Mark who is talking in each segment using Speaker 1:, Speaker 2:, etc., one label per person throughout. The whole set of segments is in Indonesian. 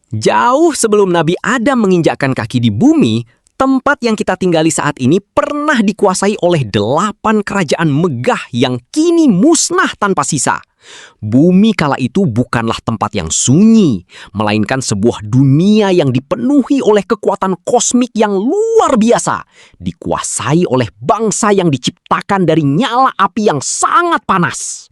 Speaker 1: Jauh sebelum Nabi Adam menginjakkan kaki di bumi, tempat yang kita tinggali saat ini pernah dikuasai oleh 8 kerajaan megah yang kini musnah tanpa sisa. Bumi kala itu bukanlah tempat yang sunyi, melainkan sebuah dunia yang dipenuhi oleh kekuatan kosmik yang luar biasa, dikuasai oleh bangsa yang diciptakan dari nyala api yang sangat panas.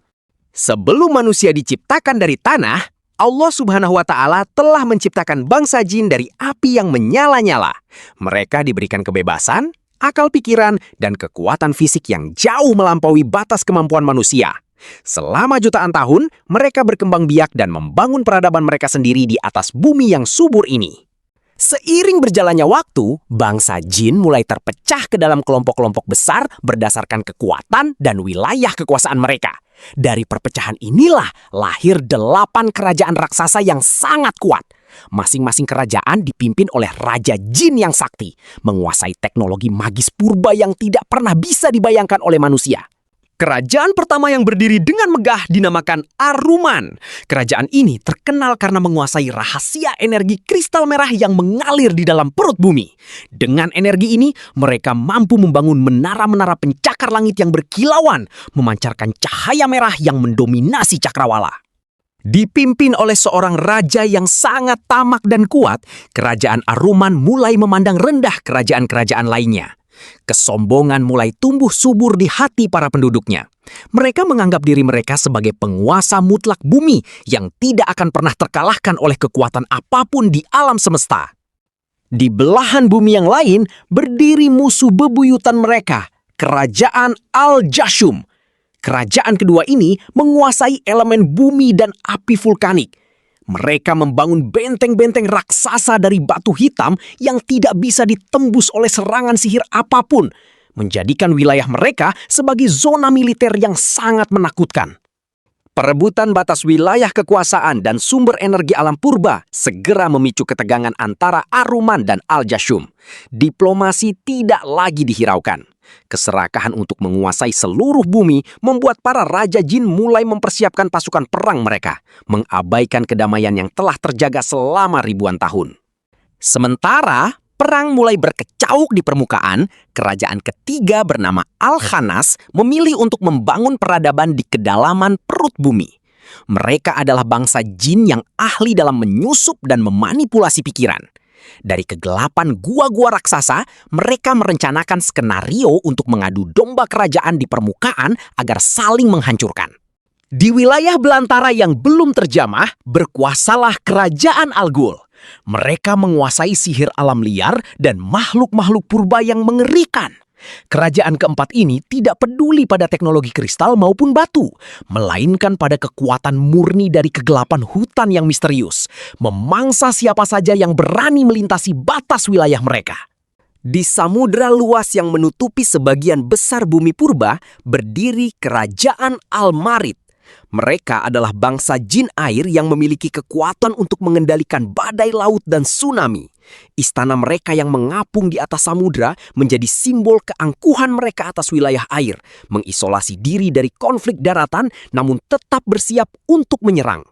Speaker 1: Sebelum manusia diciptakan dari tanah, Allah Subhanahu wa Ta'ala telah menciptakan bangsa jin dari api yang menyala-nyala. Mereka diberikan kebebasan, akal pikiran, dan kekuatan fisik yang jauh melampaui batas kemampuan manusia. Selama jutaan tahun, mereka berkembang biak dan membangun peradaban mereka sendiri di atas bumi yang subur ini. Seiring berjalannya waktu, bangsa jin mulai terpecah ke dalam kelompok-kelompok besar berdasarkan kekuatan dan wilayah kekuasaan mereka. Dari perpecahan inilah lahir 8 kerajaan raksasa yang sangat kuat. Masing-masing kerajaan dipimpin oleh Raja Jin yang sakti, menguasai teknologi magis purba yang tidak pernah bisa dibayangkan oleh manusia. Kerajaan pertama yang berdiri dengan megah dinamakan Ar-Ruman. Kerajaan ini terkenal karena menguasai rahasia energi kristal merah yang mengalir di dalam perut bumi. Dengan energi ini, mereka mampu membangun menara-menara pencakar langit yang berkilauan, memancarkan cahaya merah yang mendominasi cakrawala. Dipimpin oleh seorang raja yang sangat tamak dan kuat, kerajaan Ar-Ruman mulai memandang rendah kerajaan-kerajaan lainnya. Kesombongan mulai tumbuh subur di hati para penduduknya. Mereka menganggap diri mereka sebagai penguasa mutlak bumi yang tidak akan pernah terkalahkan oleh kekuatan apapun di alam semesta. Di belahan bumi yang lain berdiri musuh bebuyutan mereka, Kerajaan Al-Jashum. Kerajaan kedua ini menguasai elemen bumi dan api vulkanik. Mereka membangun benteng-benteng raksasa dari batu hitam yang tidak bisa ditembus oleh serangan sihir apapun, menjadikan wilayah mereka sebagai zona militer yang sangat menakutkan. Perebutan batas wilayah kekuasaan dan sumber energi alam purba segera memicu ketegangan antara Ar-Ruman dan Al-Jashum. Diplomasi tidak lagi dihiraukan. Keserakahan untuk menguasai seluruh bumi membuat para raja jin mulai mempersiapkan pasukan perang mereka, mengabaikan kedamaian yang telah terjaga selama ribuan tahun. Sementara perang mulai berkecamuk di permukaan, kerajaan ketiga bernama Al-Khanas memilih untuk membangun peradaban di kedalaman perut bumi. Mereka adalah bangsa jin yang ahli dalam menyusup dan memanipulasi pikiran. Dari kegelapan gua-gua raksasa, mereka merencanakan skenario untuk mengadu domba kerajaan di permukaan agar saling menghancurkan. Di wilayah belantara yang belum terjamah, berkuasalah kerajaan Al-Ghul. Mereka menguasai sihir alam liar dan makhluk-makhluk purba yang mengerikan. Kerajaan keempat ini tidak peduli pada teknologi kristal maupun batu, melainkan pada kekuatan murni dari kegelapan hutan yang misterius, memangsa siapa saja yang berani melintasi batas wilayah mereka. Di samudra luas yang menutupi sebagian besar bumi purba, berdiri Kerajaan Al-Marid. Mereka adalah bangsa jin air yang memiliki kekuatan untuk mengendalikan badai laut dan tsunami. Istana mereka yang mengapung di atas samudra menjadi simbol keangkuhan mereka atas wilayah air, mengisolasi diri dari konflik daratan namun tetap bersiap untuk menyerang.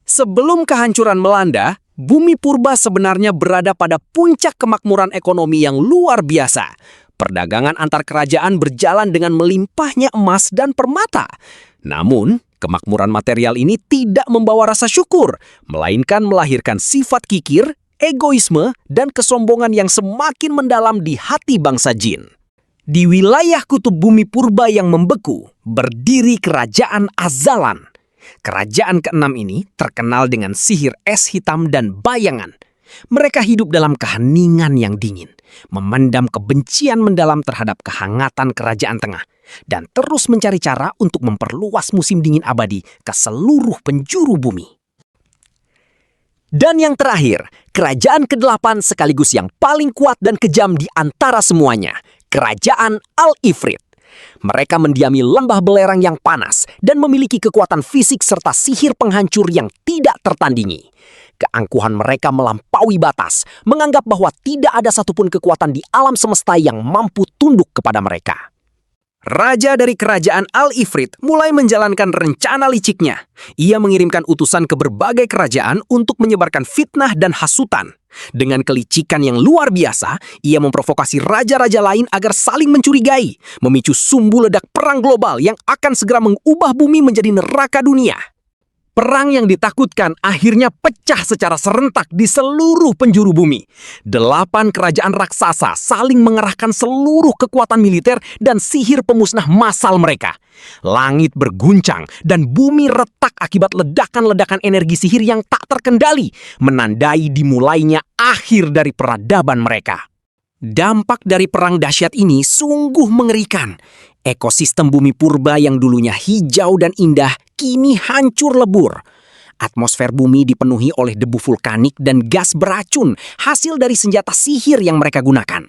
Speaker 1: Sebelum kehancuran melanda, bumi purba sebenarnya berada pada puncak kemakmuran ekonomi yang luar biasa. Perdagangan antar kerajaan berjalan dengan melimpahnya emas dan permata. Namun, kemakmuran material ini tidak membawa rasa syukur, melainkan melahirkan sifat kikir, egoisme, dan kesombongan yang semakin mendalam di hati bangsa jin. Di wilayah kutub bumi purba yang membeku, berdiri Kerajaan Azalan. Kerajaan keenam ini terkenal dengan sihir es hitam dan bayangan. Mereka hidup dalam keheningan yang dingin, memendam kebencian mendalam terhadap kehangatan kerajaan tengah, dan terus mencari cara untuk memperluas musim dingin abadi ke seluruh penjuru bumi. Dan yang terakhir, kerajaan ke-8 sekaligus yang paling kuat dan kejam di antara semuanya, Kerajaan Al-Ifrit. Mereka mendiami lembah belerang yang panas dan memiliki kekuatan fisik serta sihir penghancur yang tidak tertandingi. Keangkuhan mereka melampaui batas, menganggap bahwa tidak ada satupun kekuatan di alam semesta yang mampu tunduk kepada mereka. Raja dari kerajaan Al-Ifrit mulai menjalankan rencana liciknya. Ia mengirimkan utusan ke berbagai kerajaan untuk menyebarkan fitnah dan hasutan. Dengan kelicikan yang luar biasa, ia memprovokasi raja-raja lain agar saling mencurigai, memicu sumbu ledak perang global yang akan segera mengubah bumi menjadi neraka dunia. Perang yang ditakutkan akhirnya pecah secara serentak di seluruh penjuru bumi. 8 kerajaan raksasa saling mengerahkan seluruh kekuatan militer dan sihir pemusnah massal mereka. Langit berguncang dan bumi retak akibat ledakan-ledakan energi sihir yang tak terkendali, menandai dimulainya akhir dari peradaban mereka. Dampak dari perang dahsyat ini sungguh mengerikan. Ekosistem bumi purba yang dulunya hijau dan indah kini hancur lebur. Atmosfer bumi dipenuhi oleh debu vulkanik dan gas beracun hasil dari senjata sihir yang mereka gunakan.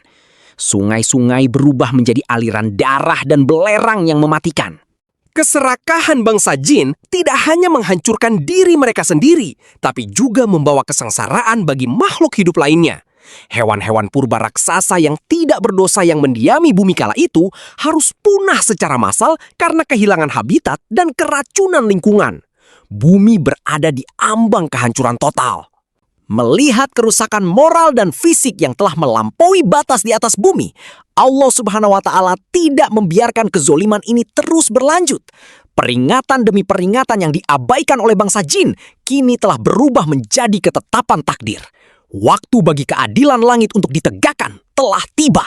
Speaker 1: Sungai-sungai berubah menjadi aliran darah dan belerang yang mematikan. Keserakahan bangsa jin tidak hanya menghancurkan diri mereka sendiri, tapi juga membawa kesengsaraan bagi makhluk hidup lainnya. Hewan-hewan purba raksasa yang tidak berdosa yang mendiami bumi kala itu harus punah secara massal karena kehilangan habitat dan keracunan lingkungan. Bumi berada di ambang kehancuran total. Melihat kerusakan moral dan fisik yang telah melampaui batas di atas bumi, Allah Subhanahu wa Ta'ala tidak membiarkan kezoliman ini terus berlanjut. Peringatan demi peringatan yang diabaikan oleh bangsa jin kini telah berubah menjadi ketetapan takdir. Waktu bagi keadilan langit untuk ditegakkan telah tiba.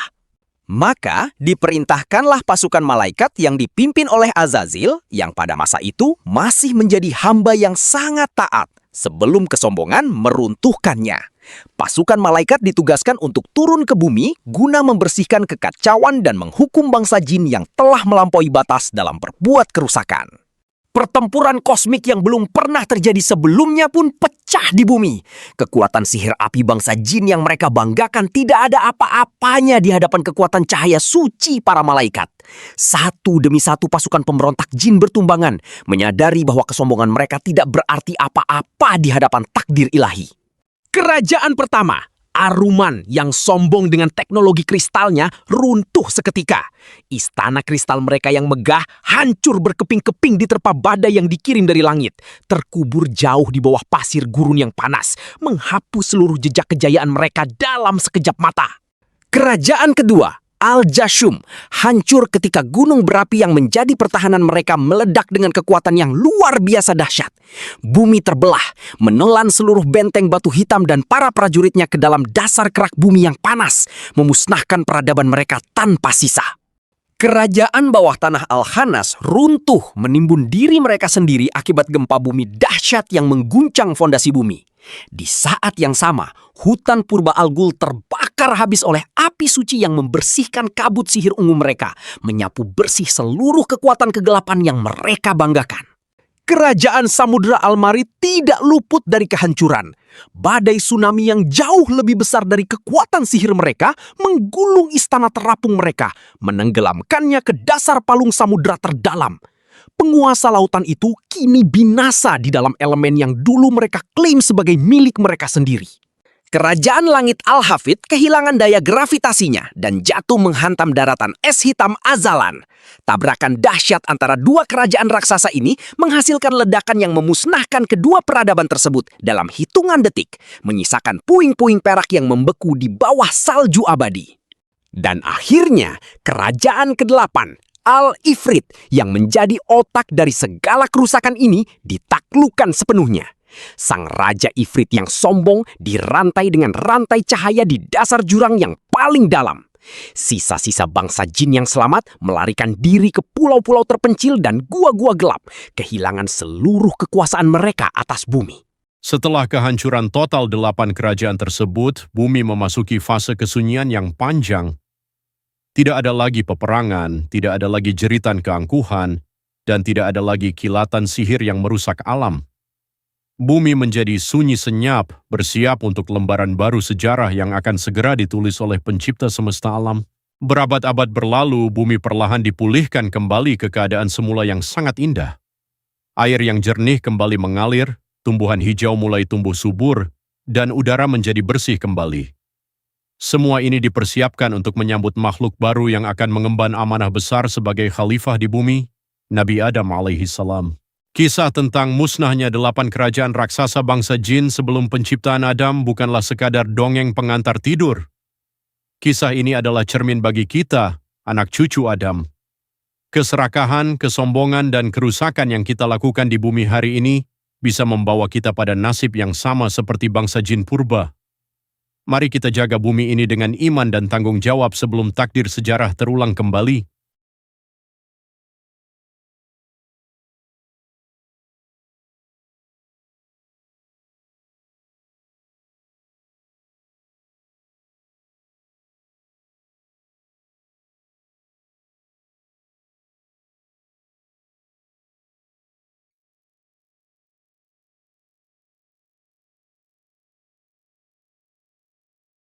Speaker 1: Maka diperintahkanlah pasukan malaikat yang dipimpin oleh Azazil yang pada masa itu masih menjadi hamba yang sangat taat sebelum kesombongan meruntuhkannya. Pasukan malaikat ditugaskan untuk turun ke bumi guna membersihkan kekacauan dan menghukum bangsa jin yang telah melampaui batas dalam berbuat kerusakan. Pertempuran kosmik yang belum pernah terjadi sebelumnya pun pecah di bumi. Kekuatan sihir api bangsa jin yang mereka banggakan tidak ada apa-apanya di hadapan kekuatan cahaya suci para malaikat. Satu demi satu pasukan pemberontak jin bertumbangan, menyadari bahwa kesombongan mereka tidak berarti apa-apa di hadapan takdir ilahi. Kerajaan pertama, Aruman yang sombong dengan teknologi kristalnya runtuh seketika. Istana kristal mereka yang megah hancur berkeping-keping diterpa badai yang dikirim dari langit. Terkubur jauh di bawah pasir gurun yang panas, menghapus seluruh jejak kejayaan mereka dalam sekejap mata. Kerajaan kedua, Al-Jashum, hancur ketika gunung berapi yang menjadi pertahanan mereka meledak dengan kekuatan yang luar biasa dahsyat. Bumi terbelah, menelan seluruh benteng batu hitam dan para prajuritnya ke dalam dasar kerak bumi yang panas, memusnahkan peradaban mereka tanpa sisa. Kerajaan bawah tanah Al-Khanas runtuh menimbun diri mereka sendiri akibat gempa bumi dahsyat yang mengguncang fondasi bumi. Di saat yang sama, hutan purba Al-Ghul terbakar habis oleh api suci yang membersihkan kabut sihir ungu mereka, menyapu bersih seluruh kekuatan kegelapan yang mereka banggakan. Kerajaan Samudra Al-Marid tidak luput dari kehancuran. Badai tsunami yang jauh lebih besar dari kekuatan sihir mereka menggulung istana terapung mereka, menenggelamkannya ke dasar palung samudra terdalam. Penguasa lautan itu kini binasa di dalam elemen yang dulu mereka klaim sebagai milik mereka sendiri. Kerajaan langit Al-Hafid kehilangan daya gravitasinya dan jatuh menghantam daratan es hitam Azalan. Tabrakan dahsyat antara dua kerajaan raksasa ini menghasilkan ledakan yang memusnahkan kedua peradaban tersebut dalam hitungan detik, menyisakan puing-puing perak yang membeku di bawah salju abadi. Dan akhirnya, kerajaan ke-8, Al-Ifrit, yang menjadi otak dari segala kerusakan ini ditaklukkan sepenuhnya. Sang Raja Ifrit yang sombong dirantai dengan rantai cahaya di dasar jurang yang paling dalam. Sisa-sisa bangsa jin yang selamat melarikan diri ke pulau-pulau terpencil dan gua-gua gelap, kehilangan seluruh kekuasaan mereka atas bumi.
Speaker 2: Setelah kehancuran total 8 kerajaan tersebut, bumi memasuki fase kesunyian yang panjang. Tidak ada lagi peperangan, tidak ada lagi jeritan keangkuhan, dan tidak ada lagi kilatan sihir yang merusak alam. Bumi menjadi sunyi senyap, bersiap untuk lembaran baru sejarah yang akan segera ditulis oleh pencipta semesta alam. Berabad-abad berlalu, bumi perlahan dipulihkan kembali ke keadaan semula yang sangat indah. Air yang jernih kembali mengalir, tumbuhan hijau mulai tumbuh subur, dan udara menjadi bersih kembali. Semua ini dipersiapkan untuk menyambut makhluk baru yang akan mengemban amanah besar sebagai khalifah di bumi, Nabi Adam alaihi salam. Kisah tentang musnahnya 8 kerajaan raksasa bangsa jin sebelum penciptaan Adam bukanlah sekadar dongeng pengantar tidur. Kisah ini adalah cermin bagi kita, anak cucu Adam. Keserakahan, kesombongan, dan kerusakan yang kita lakukan di bumi hari ini bisa membawa kita pada nasib yang sama seperti bangsa jin purba. Mari kita jaga bumi ini dengan iman dan tanggung jawab sebelum takdir sejarah terulang kembali.